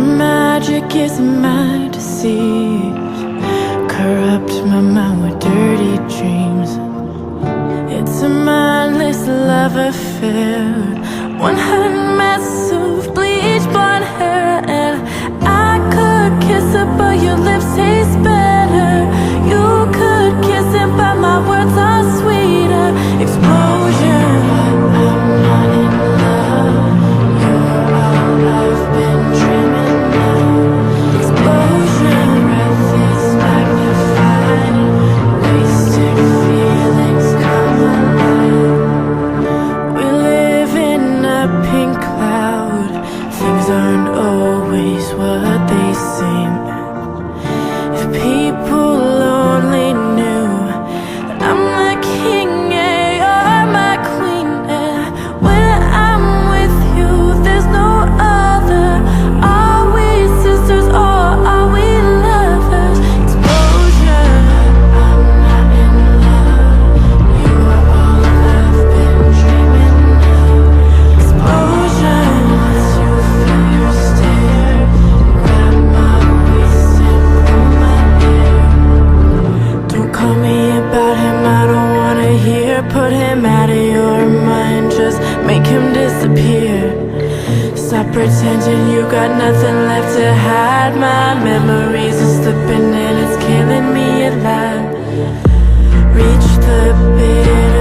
magic is my deceit, corrupt my mind with dirty dreams. It's a mindless love affair, one hot mess of bleach blonde hair. And I could kiss it, but your lips taste better. You could kiss it, but my words are sweeter. Explosion, I'm not in love. You're all I've been dreaming of. Explosion, breath is magnified. Wasted feelings come alive. We live in a pink cloud. Things aren't always what they seem. If people only knew that I'm the king and you're my queen, and when I'm with you, there's no other. Are we sisters or are we lovers? Explosion, I'm not in love. You are all I've been dreaming of. Explosion, once you feel your stare, grab my waist and pull my hair. Don't call me about him, I don't wanna hear. Put him out of your mind, just make him disappear. Stop pretending you got nothing left to hide. My memories are slipping and it's killing me alive. Reach the bitter